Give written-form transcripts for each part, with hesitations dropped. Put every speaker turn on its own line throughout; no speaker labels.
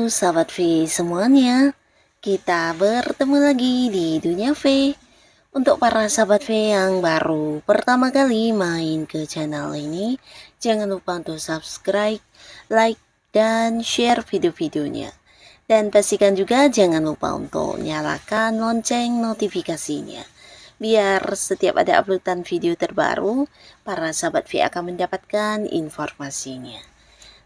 sahabat V semuanya, kita bertemu lagi di Dunia V. Untuk para sahabat V yang baru pertama kali main ke channel ini, jangan lupa untuk subscribe, like, dan share video-videonya. Dan pastikan juga jangan lupa untuk nyalakan lonceng notifikasinya, biar setiap ada uploadan video terbaru, para sahabat V akan mendapatkan informasinya.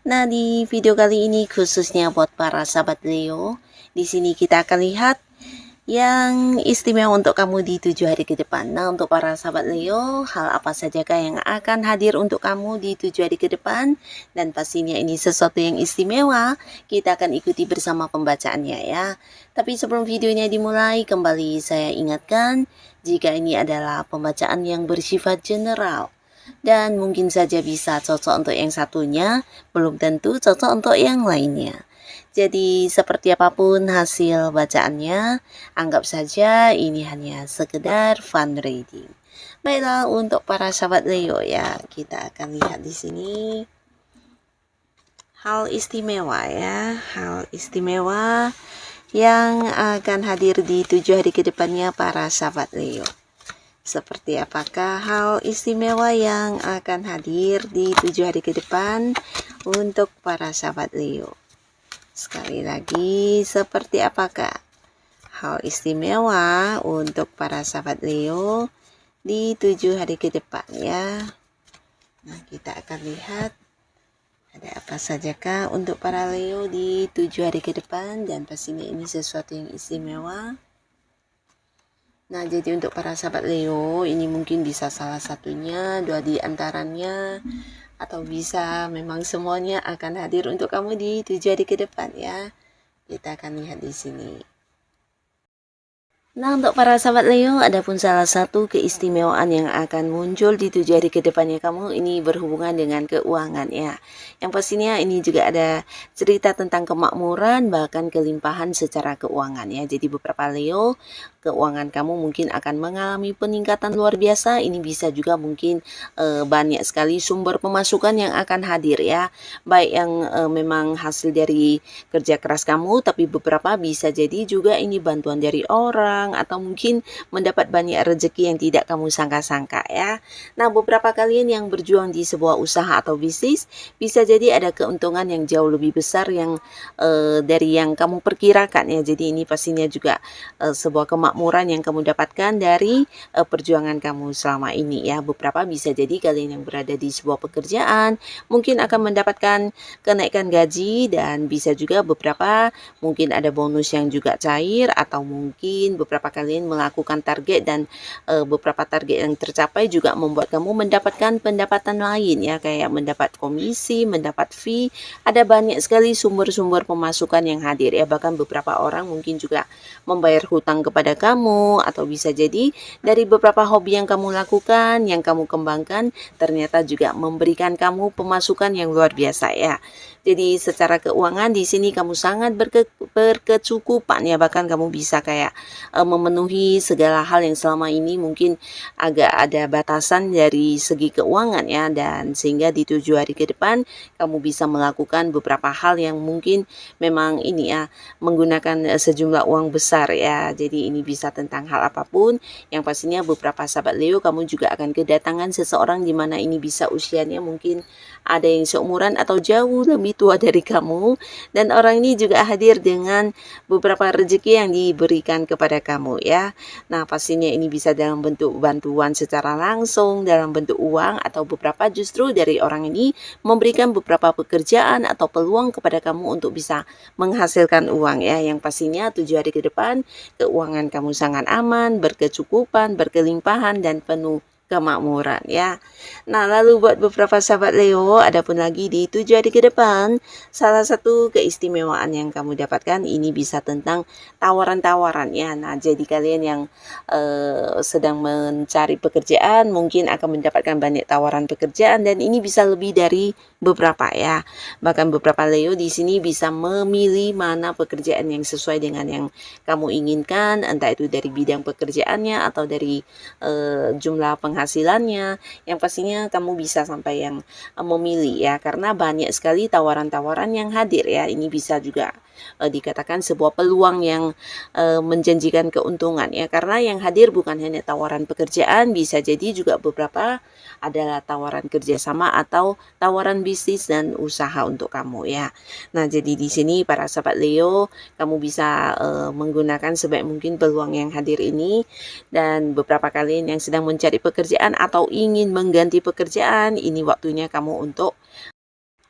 Nah, di video kali ini khususnya buat para sahabat Leo, di sini kita akan lihat yang istimewa untuk kamu di 7 hari ke depan. Nah, untuk para sahabat Leo, hal apa sajakah yang akan hadir untuk kamu di 7 hari ke depan? Dan pastinya ini sesuatu yang istimewa, kita akan ikuti bersama pembacaannya ya. Tapi sebelum videonya dimulai, kembali saya ingatkan, jika ini adalah pembacaan yang bersifat general, dan mungkin saja bisa cocok untuk yang satunya, belum tentu cocok untuk yang lainnya. Jadi seperti apapun hasil bacaannya, anggap saja ini hanya sekedar fun reading. Baiklah, untuk para sahabat Leo ya, kita akan lihat di sini hal istimewa ya, hal istimewa yang akan hadir di 7 hari ke depannya para sahabat Leo. Seperti apakah hal istimewa yang akan hadir di 7 hari ke depan untuk para sahabat Leo? Sekali lagi, seperti apakah hal istimewa untuk para sahabat Leo di 7 hari ke depan ya? Nah, kita akan lihat ada apa sajakah untuk para Leo di 7 hari ke depan, dan pastinya ini sesuatu yang istimewa. Nah, jadi untuk para sahabat Leo, ini mungkin bisa salah satunya, dua di antaranya, atau bisa memang semuanya akan hadir untuk kamu di 7 hari ke depan ya. Kita akan lihat di sini. Nah, untuk para sahabat Leo, adapun salah satu keistimewaan yang akan muncul di 7 hari ke depannya kamu ini berhubungan dengan keuangan ya. Yang pastinya ini juga ada cerita tentang kemakmuran, bahkan kelimpahan secara keuangan ya. Jadi beberapa Leo, keuangan kamu mungkin akan mengalami peningkatan luar biasa. Ini bisa juga mungkin banyak sekali sumber pemasukan yang akan hadir ya. Baik yang memang hasil dari kerja keras kamu, tapi beberapa bisa jadi juga ini bantuan dari orang, atau mungkin mendapat banyak rezeki yang tidak kamu sangka-sangka ya. Nah, beberapa kalian yang berjuang di sebuah usaha atau bisnis, bisa jadi ada keuntungan yang jauh lebih besar yang dari yang kamu perkirakan ya. Jadi ini pastinya juga sebuah kemakmuran yang kamu dapatkan dari perjuangan kamu selama ini ya. Beberapa bisa jadi kalian yang berada di sebuah pekerjaan mungkin akan mendapatkan kenaikan gaji, dan bisa juga beberapa mungkin ada bonus yang juga cair, atau mungkin beberapa kalian melakukan target dan beberapa target yang tercapai juga membuat kamu mendapatkan pendapatan lain ya, kayak mendapat komisi, mendapat fee. Ada banyak sekali sumber-sumber pemasukan yang hadir ya. Bahkan beberapa orang mungkin juga membayar hutang kepada kamu, atau bisa jadi dari beberapa hobi yang kamu lakukan, yang kamu kembangkan, ternyata juga memberikan kamu pemasukan yang luar biasa ya. Jadi secara keuangan di sini kamu sangat berkecukupan ya, bahkan kamu bisa kayak memenuhi segala hal yang selama ini mungkin agak ada batasan dari segi keuangan ya, dan sehingga di 7 hari ke depan kamu bisa melakukan beberapa hal yang mungkin memang ini ya, menggunakan sejumlah uang besar ya. Jadi ini bisa tentang hal apapun, yang pastinya beberapa sahabat Leo kamu juga akan kedatangan seseorang di mana ini bisa usianya mungkin ada yang seumuran atau jauh lebih tua dari kamu, dan orang ini juga hadir dengan beberapa rezeki yang diberikan kepada kamu ya. Nah, pastinya ini bisa dalam bentuk bantuan secara langsung, dalam bentuk uang, atau beberapa justru dari orang ini memberikan beberapa pekerjaan atau peluang kepada kamu untuk bisa menghasilkan uang ya. Yang pastinya 7 hari ke depan keuangan kamu sangat aman, berkecukupan, berkelimpahan, dan penuh kemakmuran ya. Nah, lalu buat beberapa sahabat Leo, adapun lagi di 7 hari ke depan, salah satu keistimewaan yang kamu dapatkan ini bisa tentang tawaran-tawaran ya. Nah, jadi kalian yang sedang mencari pekerjaan mungkin akan mendapatkan banyak tawaran pekerjaan, dan ini bisa lebih dari beberapa ya. Bahkan beberapa Leo di sini bisa memilih mana pekerjaan yang sesuai dengan yang kamu inginkan, entah itu dari bidang pekerjaannya atau dari jumlah penghasilannya. Yang pastinya kamu bisa sampai yang memilih ya, karena banyak sekali tawaran-tawaran yang hadir ya. Ini bisa juga dikatakan sebuah peluang yang menjanjikan keuntungan ya, karena yang hadir bukan hanya tawaran pekerjaan, bisa jadi juga beberapa adalah tawaran kerjasama atau tawaran bisnis dan usaha untuk kamu ya. Nah, jadi di sini para sahabat Leo, kamu bisa menggunakan sebaik mungkin peluang yang hadir ini, dan beberapa kalian yang sedang mencari pekerjaan atau ingin mengganti pekerjaan, ini waktunya kamu untuk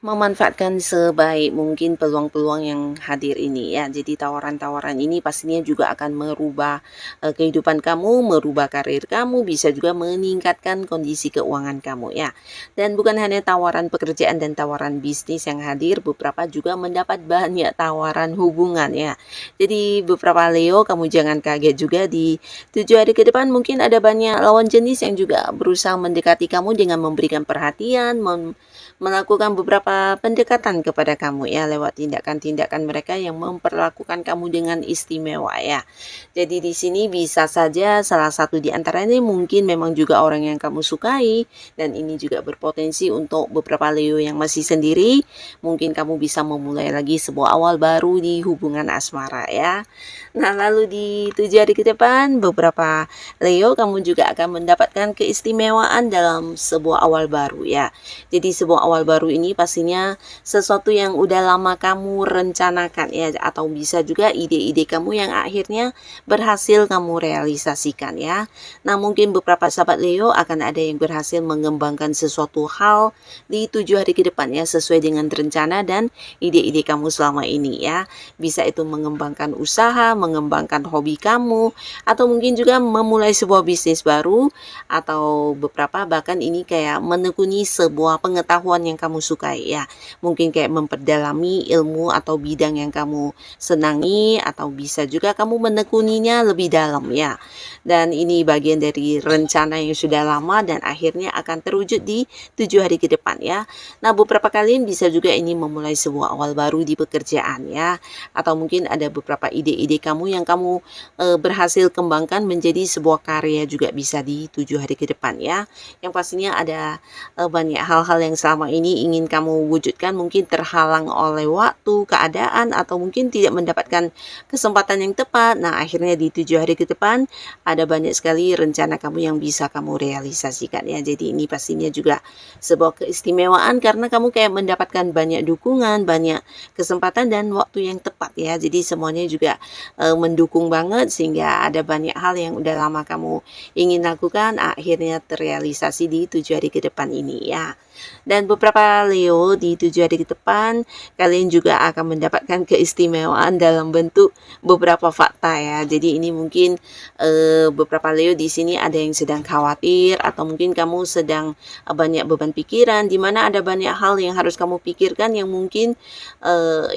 memanfaatkan sebaik mungkin peluang-peluang yang hadir ini ya. Jadi tawaran-tawaran ini pastinya juga akan merubah kehidupan kamu, merubah karir kamu, bisa juga meningkatkan kondisi keuangan kamu ya. Dan bukan hanya tawaran pekerjaan dan tawaran bisnis yang hadir, beberapa juga mendapat banyak tawaran hubungan ya. Jadi beberapa Leo, kamu jangan kaget juga, di 7 hari ke depan mungkin ada banyak lawan jenis yang juga berusaha mendekati kamu dengan memberikan perhatian, melakukan beberapa pendekatan kepada kamu ya, lewat tindakan-tindakan mereka yang memperlakukan kamu dengan istimewa ya. Jadi di sini bisa saja salah satu di antara ini mungkin memang juga orang yang kamu sukai, dan ini juga berpotensi untuk beberapa Leo yang masih sendiri, mungkin kamu bisa memulai lagi sebuah awal baru di hubungan asmara ya. Nah, lalu di 7 hari ke depan beberapa Leo, kamu juga akan mendapatkan keistimewaan dalam sebuah awal baru ya. Jadi sebuah awal baru ini pastinya sesuatu yang udah lama kamu rencanakan ya, atau bisa juga ide-ide kamu yang akhirnya berhasil kamu realisasikan ya. Nah, mungkin beberapa sahabat Leo akan ada yang berhasil mengembangkan sesuatu hal di 7 hari ke depan ya, sesuai dengan rencana dan ide-ide kamu selama ini ya. Bisa itu mengembangkan usaha, mengembangkan hobi kamu, atau mungkin juga memulai sebuah bisnis baru, atau beberapa bahkan ini kayak menekuni sebuah pengetahuan yang kamu sukai ya. Mungkin kayak memperdalami ilmu atau bidang yang kamu senangi, atau bisa juga kamu menekuninya lebih dalam ya. Dan ini bagian dari rencana yang sudah lama dan akhirnya akan terwujud di 7 hari ke depan ya. Nah, beberapa kalian bisa juga ini memulai sebuah awal baru di pekerjaan ya, atau mungkin ada beberapa ide-ide kamu yang kamu berhasil kembangkan menjadi sebuah karya juga bisa di 7 hari ke depan ya. Yang pastinya ada banyak hal-hal yang selama ini ingin kamu wujudkan, mungkin terhalang oleh waktu, keadaan, atau mungkin tidak mendapatkan kesempatan yang tepat. Nah, akhirnya di 7 hari ke depan ada banyak sekali rencana kamu yang bisa kamu realisasikan ya. Jadi ini pastinya juga sebuah keistimewaan karena kamu kayak mendapatkan banyak dukungan, banyak kesempatan dan waktu yang tepat ya. Jadi semuanya juga mendukung banget, sehingga ada banyak hal yang udah lama kamu ingin lakukan akhirnya terrealisasi di 7 hari ke depan ini ya. Dan beberapa Leo di 7 hari ke depan, kalian juga akan mendapatkan keistimewaan dalam bentuk beberapa fakta ya. Jadi ini mungkin beberapa Leo di sini ada yang sedang khawatir, atau mungkin kamu sedang banyak beban pikiran, di mana ada banyak hal yang harus kamu pikirkan yang mungkin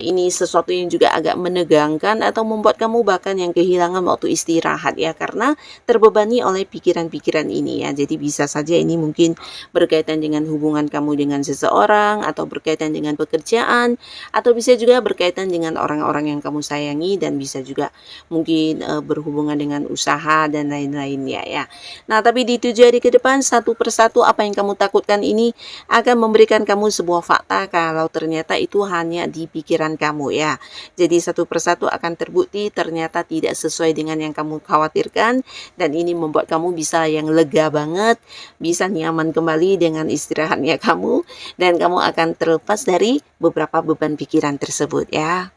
ini sesuatu yang juga agak menegangkan atau membuat kamu bahkan yang kehilangan waktu istirahat ya, karena terbebani oleh pikiran-pikiran ini ya. Jadi bisa saja ini mungkin berkaitan dengan hubungan kamu dengan seseorang, atau berkaitan dengan pekerjaan, atau bisa juga berkaitan dengan orang-orang yang kamu sayangi, dan bisa juga mungkin berhubungan dengan usaha dan lain-lainnya ya. Nah, tapi di 7 hari ke depan satu persatu apa yang kamu takutkan ini akan memberikan kamu sebuah fakta kalau ternyata itu hanya di pikiran kamu ya. Jadi satu persatu akan terbukti ternyata tidak sesuai dengan yang kamu khawatirkan, dan ini membuat kamu bisa yang lega banget, bisa nyaman kembali dengan istirahatnya kamu, dan kamu akan terlepas dari beberapa beban pikiran tersebut ya.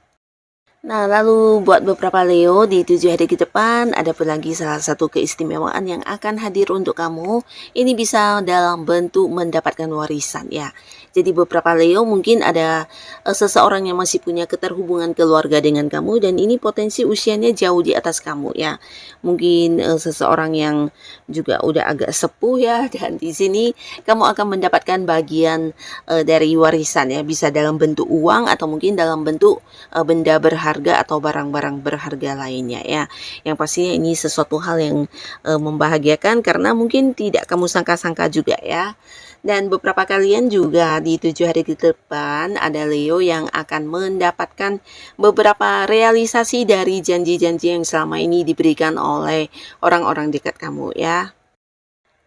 Nah, lalu buat beberapa Leo di 7 hari ke depan, ada pun lagi salah satu keistimewaan yang akan hadir untuk kamu. Ini bisa dalam bentuk mendapatkan warisan ya. Jadi beberapa Leo mungkin ada seseorang yang masih punya keterhubungan keluarga dengan kamu, dan ini potensi usianya jauh di atas kamu ya. Mungkin seseorang yang juga udah agak sepuh ya, dan di sini kamu akan mendapatkan bagian dari warisan ya, bisa dalam bentuk uang atau mungkin dalam bentuk benda berharga atau barang-barang berharga lainnya ya. Yang pastinya ini sesuatu hal yang membahagiakan karena mungkin tidak kamu sangka-sangka juga ya. Dan beberapa kalian juga di 7 hari ke depan ada Leo yang akan mendapatkan beberapa realisasi dari janji-janji yang selama ini diberikan oleh orang-orang dekat kamu ya.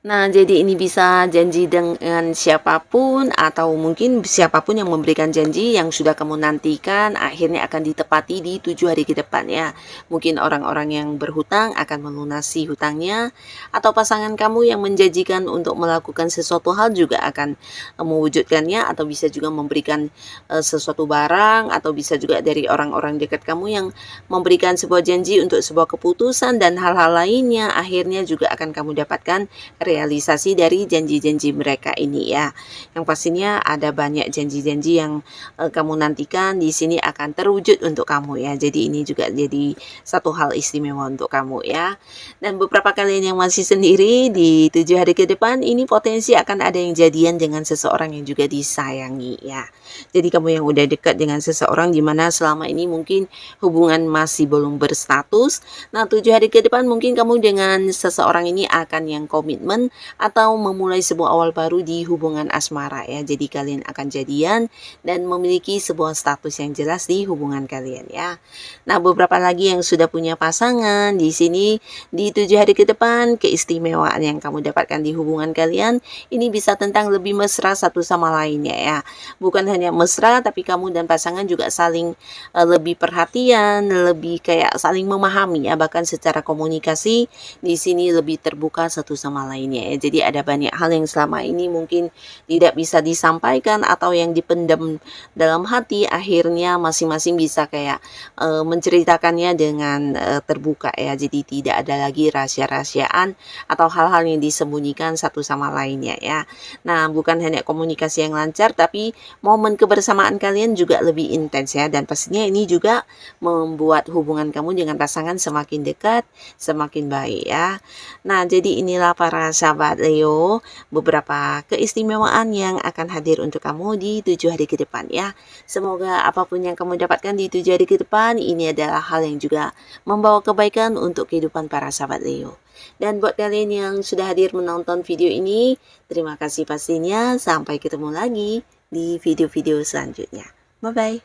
Nah, jadi ini bisa janji dengan siapapun atau mungkin siapapun yang memberikan janji yang sudah kamu nantikan akhirnya akan ditepati di 7 hari ke depan ya. Mungkin orang-orang yang berhutang akan melunasi hutangnya atau pasangan kamu yang menjanjikan untuk melakukan sesuatu hal juga akan mewujudkannya atau bisa juga memberikan sesuatu barang atau bisa juga dari orang-orang dekat kamu yang memberikan sebuah janji untuk sebuah keputusan dan hal-hal lainnya akhirnya juga akan kamu dapatkan realisasi dari janji-janji mereka ini ya. Yang pastinya ada banyak janji-janji yang kamu nantikan di sini akan terwujud untuk kamu ya. Jadi ini juga jadi satu hal istimewa untuk kamu ya. Dan beberapa kalian yang masih sendiri di 7 hari ke depan ini potensi akan ada yang jadian dengan seseorang yang juga disayangi ya. Jadi kamu yang udah dekat dengan seseorang di mana selama ini mungkin hubungan masih belum berstatus. Nah, 7 hari ke depan mungkin kamu dengan seseorang ini akan yang komitmen atau memulai sebuah awal baru di hubungan asmara ya. Jadi kalian akan jadian dan memiliki sebuah status yang jelas di hubungan kalian ya. Nah, beberapa lagi yang sudah punya pasangan di sini di 7 hari ke depan keistimewaan yang kamu dapatkan di hubungan kalian ini bisa tentang lebih mesra satu sama lainnya ya. Bukan hanya mesra tapi kamu dan pasangan juga saling lebih perhatian, lebih kayak saling memahami ya, bahkan secara komunikasi di sini lebih terbuka satu sama lainnya ya. Jadi ada banyak hal yang selama ini mungkin tidak bisa disampaikan atau yang dipendam dalam hati akhirnya masing-masing bisa kayak menceritakannya dengan terbuka ya. Jadi tidak ada lagi rahasia-rahasiaan atau hal-hal yang disembunyikan satu sama lainnya ya. Nah, bukan hanya komunikasi yang lancar tapi momen kebersamaan kalian juga lebih intens ya, dan pastinya ini juga membuat hubungan kamu dengan pasangan semakin dekat, semakin baik ya. Nah, jadi inilah para sahabat Leo, beberapa keistimewaan yang akan hadir untuk kamu di 7 hari ke depan ya. Semoga apapun yang kamu dapatkan di 7 hari ke depan, ini adalah hal yang juga membawa kebaikan untuk kehidupan para sahabat Leo. Dan buat kalian yang sudah hadir menonton video ini, terima kasih pastinya. Sampai ketemu lagi di video-video selanjutnya. Bye-bye.